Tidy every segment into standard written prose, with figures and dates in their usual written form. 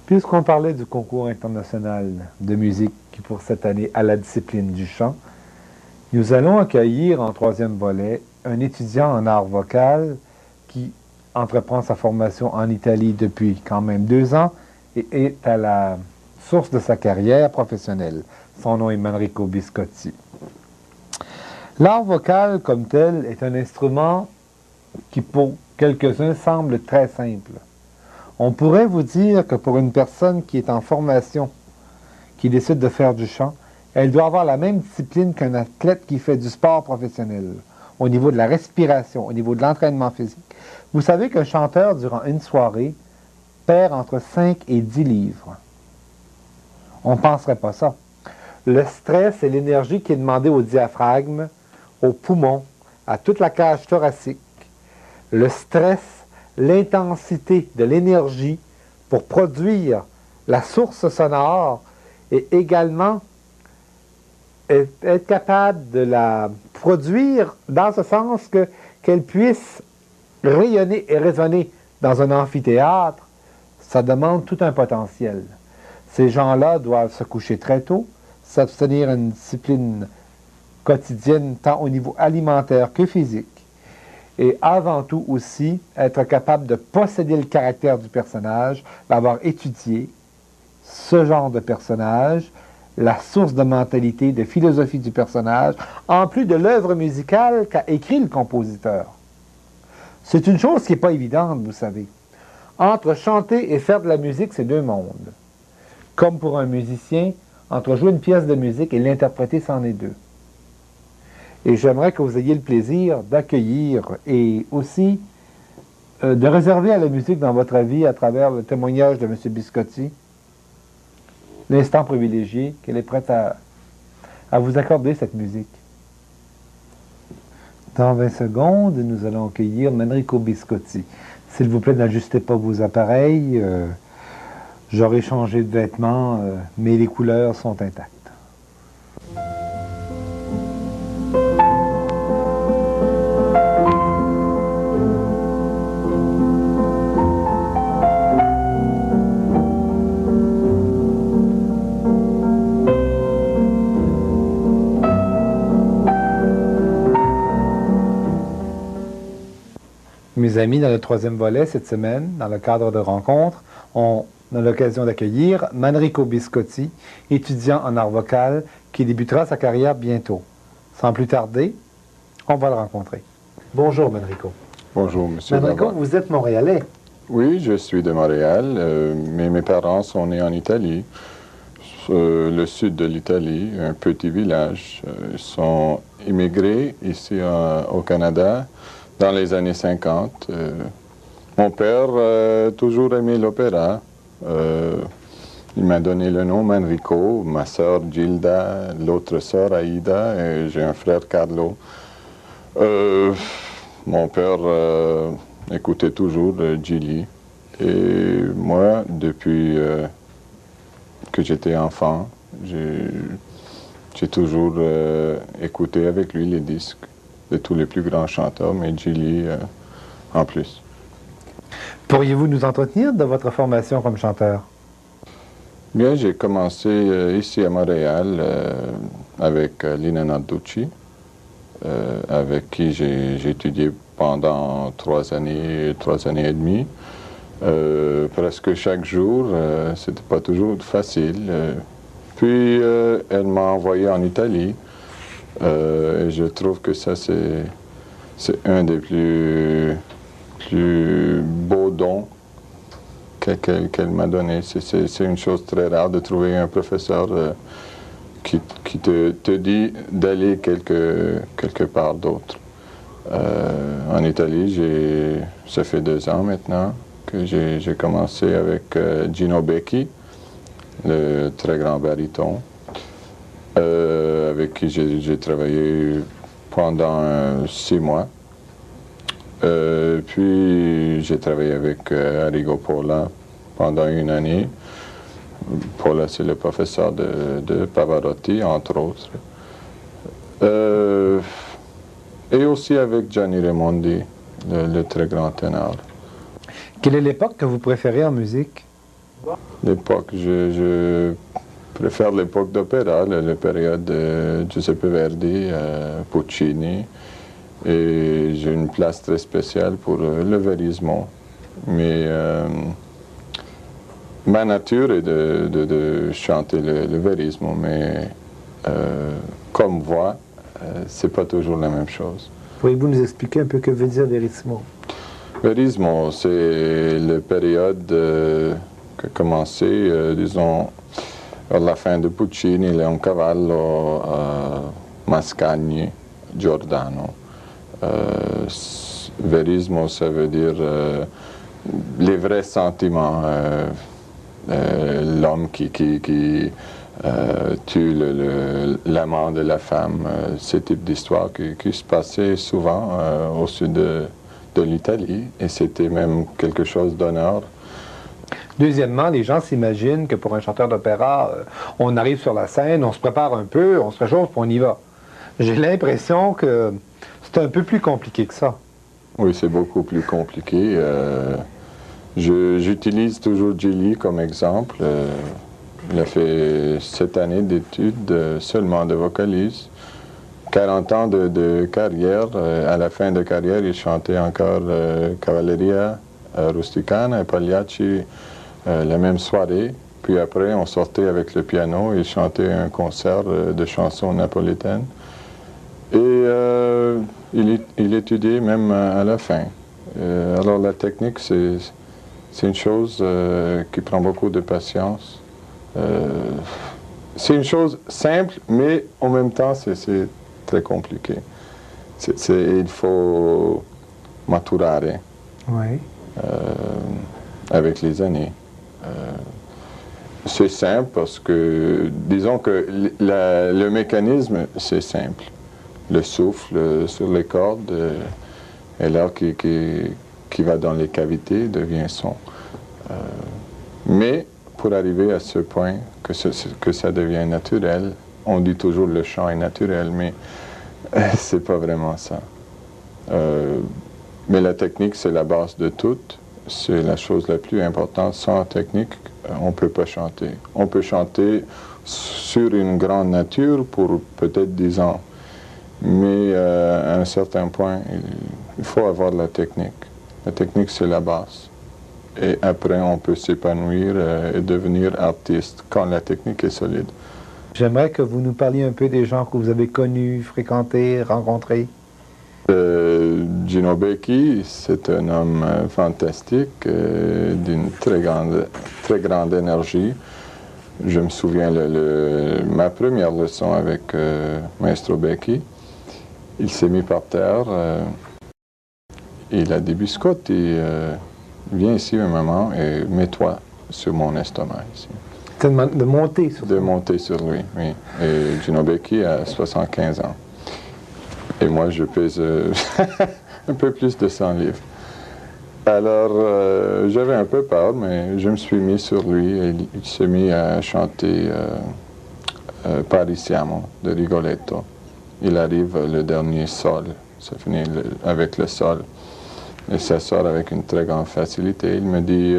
Puisqu'on parlait du concours international de musique qui pour cette année à la discipline du chant, nous allons accueillir en troisième volet un étudiant en art vocal qui entreprend sa formation en Italie depuis quand même 2 ans et est à la source de sa carrière professionnelle. Son nom est Manrico Biscotti. L'art vocal comme tel est un instrument qui pour quelques-uns semble très simple. On pourrait vous dire que pour une personne qui est en formation, qui décide de faire du chant, elle doit avoir la même discipline qu'un athlète qui fait du sport professionnel, au niveau de la respiration, au niveau de l'entraînement physique. Vous savez qu'un chanteur, durant une soirée, perd entre 5 et 10 livres. On ne penserait pas ça. Le stress et l'énergie qui est demandée au diaphragme, aux poumons, à toute la cage thoracique, le stress, l'intensité de l'énergie pour produire la source sonore et également être capable de la produire dans ce sens qu'elle puisse rayonner et résonner dans un amphithéâtre, ça demande tout un potentiel. Ces gens-là doivent se coucher très tôt, s'abstenir d'une discipline quotidienne tant au niveau alimentaire que physique, et avant tout aussi être capable de posséder le caractère du personnage, d'avoir étudié ce genre de personnage, la source de mentalité, de philosophie du personnage, en plus de l'œuvre musicale qu'a écrit le compositeur. C'est une chose qui n'est pas évidente, vous savez. Entre chanter et faire de la musique, c'est deux mondes. Comme pour un musicien, entre jouer une pièce de musique et l'interpréter, c'en est deux. Et j'aimerais que vous ayez le plaisir d'accueillir et aussi de réserver à la musique dans votre vie à travers le témoignage de M. Biscotti, l'instant privilégié qu'elle est prête à vous accorder cette musique. Dans 20 secondes, nous allons accueillir Manrico Biscotti. S'il vous plaît, n'ajustez pas vos appareils. J'aurai changé de vêtements, mais les couleurs sont intactes. Mes amis, dans le troisième volet cette semaine, dans le cadre de rencontres, on a l'occasion d'accueillir Manrico Biscotti, étudiant en art vocal, qui débutera sa carrière bientôt. Sans plus tarder, on va le rencontrer. Bonjour Manrico. Bonjour Monsieur Manrico, Lavoie. vous êtes Montréalais. Oui, je suis de Montréal, mais mes parents sont nés en Italie, le sud de l'Italie, un petit village. Ils sont immigrés ici au Canada dans les années 50. Mon père a toujours aimé l'opéra. Il m'a donné le nom Manrico, ma sœur Gilda, l'autre sœur Aïda, et j'ai un frère Carlo. Mon père écoutait toujours Gilli. Et moi, depuis que j'étais enfant, j'ai toujours écouté avec lui les disques de tous les plus grands chanteurs, mais Gilli en plus. Pourriez-vous nous entretenir de votre formation comme chanteur? Bien, j'ai commencé ici à Montréal avec Lina Narducci, avec qui j'ai étudié pendant 3 années et demie. Presque chaque jour, c'était pas toujours facile. Puis elle m'a envoyé en Italie. Et je trouve que ça, c'est un des plus beaux dons qu'elle m'a donné. C'est une chose très rare de trouver un professeur qui te dit d'aller quelque part d'autre. En Italie, ça fait 2 ans maintenant que j'ai commencé avec Gino Becchi, le très grand baryton. Avec qui j'ai travaillé pendant 6 mois. Puis j'ai travaillé avec Arrigo Pola pendant 1 année. Pola, c'est le professeur de Pavarotti, entre autres. Et aussi avec Gianni Raimondi, le très grand ténor. Quelle est l'époque que vous préférez en musique? L'époque, je préfère l'époque d'opéra, la période de Giuseppe Verdi, Puccini, et j'ai une place très spéciale pour le verismo. Mais ma nature est de chanter le verismo, mais comme voix, c'est pas toujours la même chose. Pourriez-vous nous expliquer un peu que veut dire verismo? Verismo, c'est la période qui a commencé, disons, à la fin de Puccini, Leoncavallo, Mascagni, Giordano. Verismo, ça veut dire les vrais sentiments. L'homme qui tue l'amant de la femme, ce type d'histoire qui se passait souvent au sud de l'Italie, et c'était même quelque chose d'honneur. Deuxièmement, les gens s'imaginent que pour un chanteur d'opéra, on arrive sur la scène, on se prépare un peu, on se réchauffe, puis on y va. J'ai l'impression que c'est un peu plus compliqué que ça. Oui, c'est beaucoup plus compliqué. J'utilise toujours Gilly comme exemple. Il a fait 7 années d'études seulement de vocalise. 40 ans de carrière. À la fin de carrière, il chantait encore Cavalleria Rusticana et Pagliacci la même soirée. Puis après, on sortait avec le piano et chantait un concert de chansons napolitaines. Et il étudiait même à la fin. Alors la technique, c'est une chose qui prend beaucoup de patience. C'est une chose simple, mais en même temps, c'est très compliqué. Il faut maturare avec les années. C'est simple parce que, disons que le mécanisme, c'est simple. Le souffle sur les cordes et l'air qui va dans les cavités devient son. Mais pour arriver à ce point que ça devient naturel, on dit toujours le chant est naturel, mais c'est pas vraiment ça. Mais la technique, c'est la base de tout. C'est la chose la plus importante. Sans technique, on ne peut pas chanter. On peut chanter sur une grande nature pour peut-être 10 ans. Mais à un certain point, il faut avoir la technique. La technique, c'est la base. Et après, on peut s'épanouir et devenir artiste quand la technique est solide. J'aimerais que vous nous parliez un peu des gens que vous avez connus, fréquentés, rencontrés. Gino Becchi, c'est un homme fantastique, d'une très grande énergie. Je me souviens ma première leçon avec Maestro Becchi. Il s'est mis par terre. Il a dit, Biscotti, viens ici un moment et mets-toi sur mon estomac ici. De monter sur De monter sur lui, oui. Et Gino Becchi a 75 ans. Et moi, je pèse un peu plus de 100 livres. Alors, j'avais un peu peur, mais je me suis mis sur lui et il s'est mis à chanter Parisiamo de Rigoletto. Il arrive le dernier sol, ça finit avec le sol. Et ça sort avec une très grande facilité. Il me dit,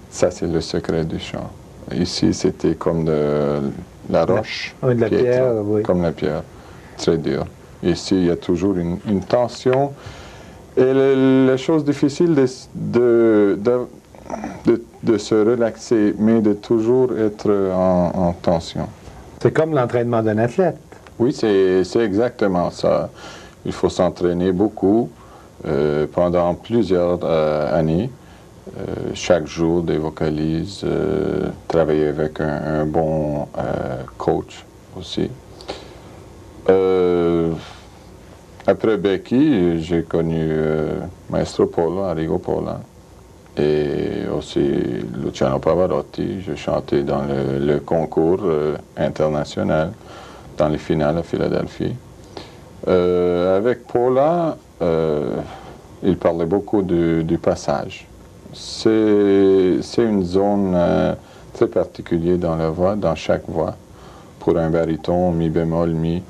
ça c'est le secret du chant. Ici, c'était comme de la roche. Oui, de la pierre, oui. Comme la pierre, très dur. Ici, il y a toujours une tension. Et la chose difficile de se relaxer, mais de toujours être en tension. C'est comme l'entraînement d'un athlète. Oui, c'est exactement ça. Il faut s'entraîner beaucoup pendant plusieurs années. Chaque jour, des vocalises, travailler avec un bon coach aussi. Après Becchi, j'ai connu Maestro Polo, Arrigo Pola, et aussi Luciano Pavarotti. J'ai chanté dans le concours international, dans les finales à Philadelphie. Avec Pola, il parlait beaucoup du passage. C'est une zone très particulière dans la voix, dans chaque voix. Pour un baryton, mi bémol, mi.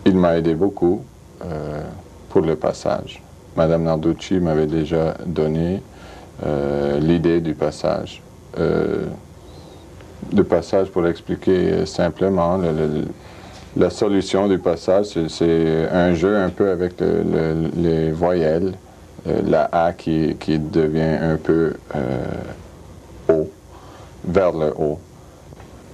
Il m'a aidé beaucoup pour le passage. Madame Narducci m'avait déjà donné l'idée du passage. Le passage, pour expliquer simplement, la solution du passage, c'est un jeu un peu avec les voyelles, la A qui devient un peu haut, vers le haut.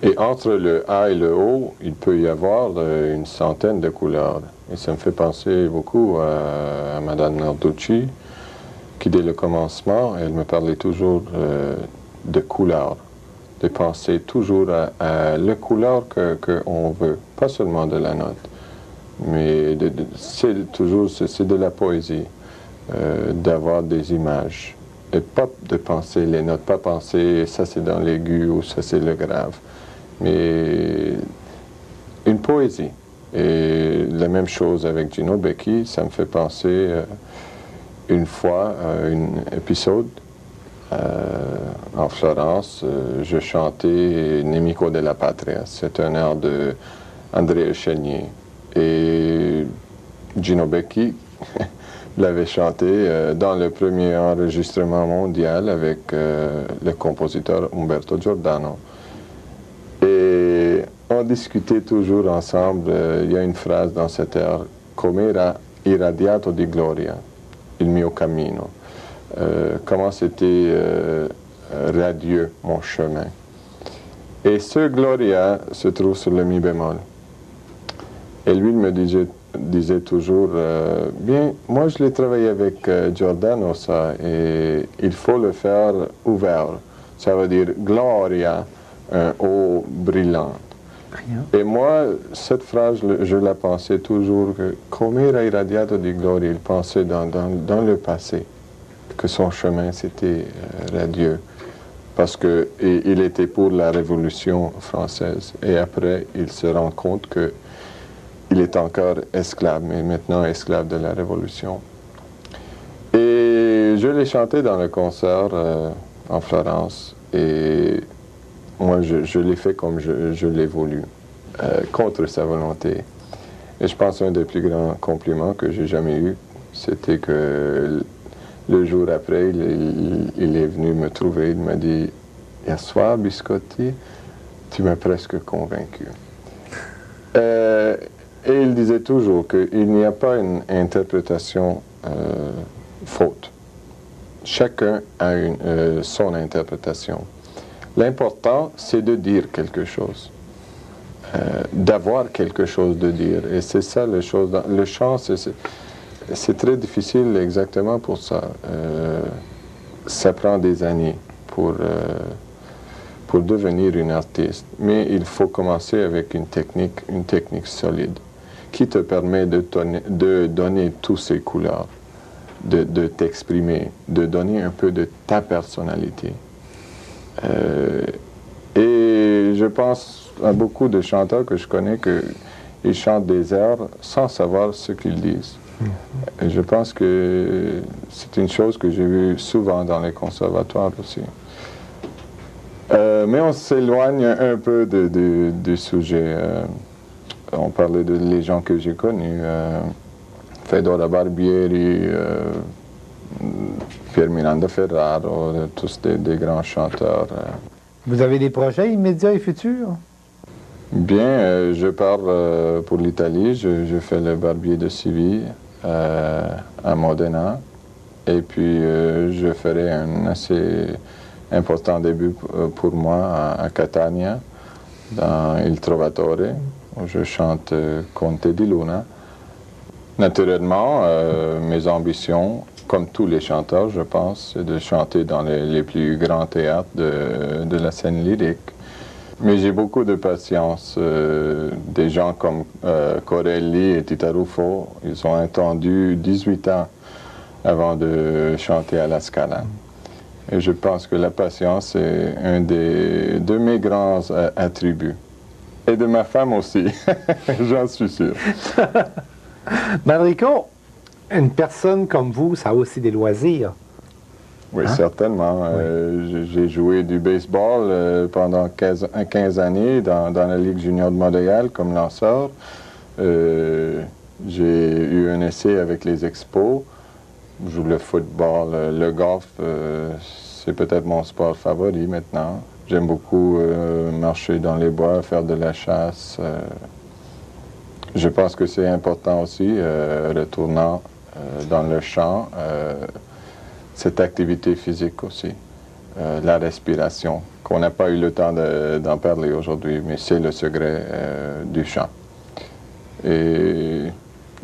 Et entre le A et le O, il peut y avoir une centaine de couleurs. Et ça me fait penser beaucoup à Madame Narducci, qui dès le commencement, elle me parlait toujours de couleurs, de penser toujours à la couleur qu'on veut, pas seulement de la note, mais c'est toujours c'est de la poésie, d'avoir des images, et pas de penser les notes, pas penser ça c'est dans l'aigu ou ça c'est le grave, mais une poésie. Et la même chose avec Gino Becchi, ça me fait penser une fois à un épisode en Florence, je chantais Nemico della Patria. C'est un air de Andrea Chenier. Et Gino Becchi l'avait chanté dans le premier enregistrement mondial avec le compositeur Umberto Giordano. Et on discutait toujours ensemble. Il y a une phrase dans cet air, Com'era irradiato di gloria il mio cammino. Comment c'était radieux mon chemin. Et ce Gloria se trouve sur le mi bémol. Et lui, il me disait toujours, bien, moi je l'ai travaillé avec Giordano, ça, et il faut le faire ouvert. Ça veut dire Gloria, un haut brillant. Et moi, cette phrase, je la pensais toujours, que Com'era irradiato di gloria, il pensait dans le passé, que son chemin c'était radieux, parce qu'il était pour la Révolution française. Et après, il se rend compte qu'il est encore esclave, mais maintenant esclave de la Révolution. Et je l'ai chanté dans le concert en Florence, et moi je l'ai fait comme je l'ai voulu, contre sa volonté. Et je pense qu'un des plus grands compliments que j'ai jamais eu, c'était que le jour après, il est venu me trouver, il m'a dit « Hier soir, Biscotti, tu m'as presque convaincu. » Et il disait toujours qu'il n'y a pas une interprétation faute. Chacun a son interprétation. L'important, c'est de dire quelque chose, d'avoir quelque chose de dire. Et c'est ça le chose. Le chant, c'est très difficile exactement pour ça. Ça prend des années pour devenir une artiste. Mais il faut commencer avec une technique solide, qui te permet de donner toutes ces couleurs, de t'exprimer, de donner un peu de ta personnalité. Et je pense à beaucoup de chanteurs que je connais qu'ils chantent des airs sans savoir ce qu'ils disent. Et je pense que c'est une chose que j'ai vue souvent dans les conservatoires aussi. Mais on s'éloigne un peu du sujet. On parlait les gens que j'ai connus, Fedora Barbieri, Pier Miranda Ferraro, tous des grands chanteurs. Vous avez des projets immédiats et futurs? Bien, je pars pour l'Italie, je fais le Barbier de Séville à Modena, et puis je ferai un assez important début pour moi à Catania, dans Il Trovatore, où je chante Conte di Luna. Naturellement, mes ambitions, comme tous les chanteurs, je pense, c'est de chanter dans les plus grands théâtres de la scène lyrique. Mais j'ai beaucoup de patience. Des gens comme Corelli et Tita Ruffo, ils ont attendu 18 ans avant de chanter à la Scala. Et je pense que la patience est un de mes grands attributs. Et de ma femme aussi, j'en suis sûr. Manrico, une personne comme vous, ça a aussi des loisirs. Oui, certainement. Oui. J'ai joué du baseball pendant 15 années dans la Ligue junior de Montréal comme lanceur. J'ai eu un essai avec les Expos. joue le football, le golf, c'est peut-être mon sport favori maintenant. J'aime beaucoup marcher dans les bois, faire de la chasse. Je pense que c'est important aussi, retournant dans le champ, cette activité physique aussi, la respiration, qu'on n'a pas eu le temps d'en parler aujourd'hui, mais c'est le secret du chant. Et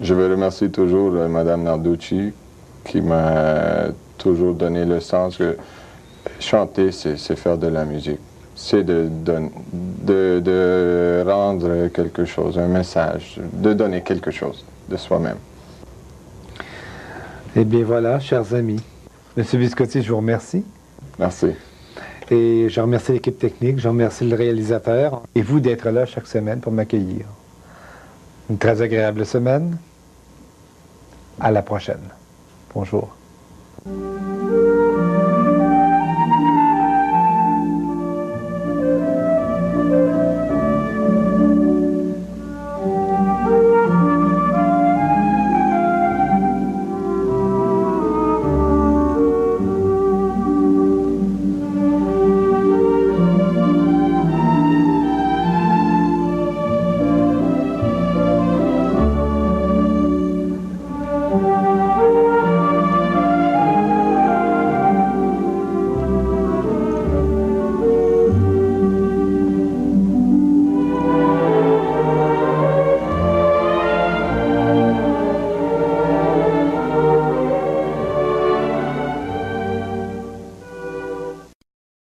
je veux remercier toujours Mme Narducci qui m'a toujours donné le sens que chanter, c'est faire de la musique. C'est de rendre quelque chose, un message, de donner quelque chose de soi-même. Eh bien voilà, chers amis. Monsieur Viscotti, je vous remercie. Merci. Et je remercie l'équipe technique, je remercie le réalisateur et vous d'être là chaque semaine pour m'accueillir. Une très agréable semaine. À la prochaine. Bonjour.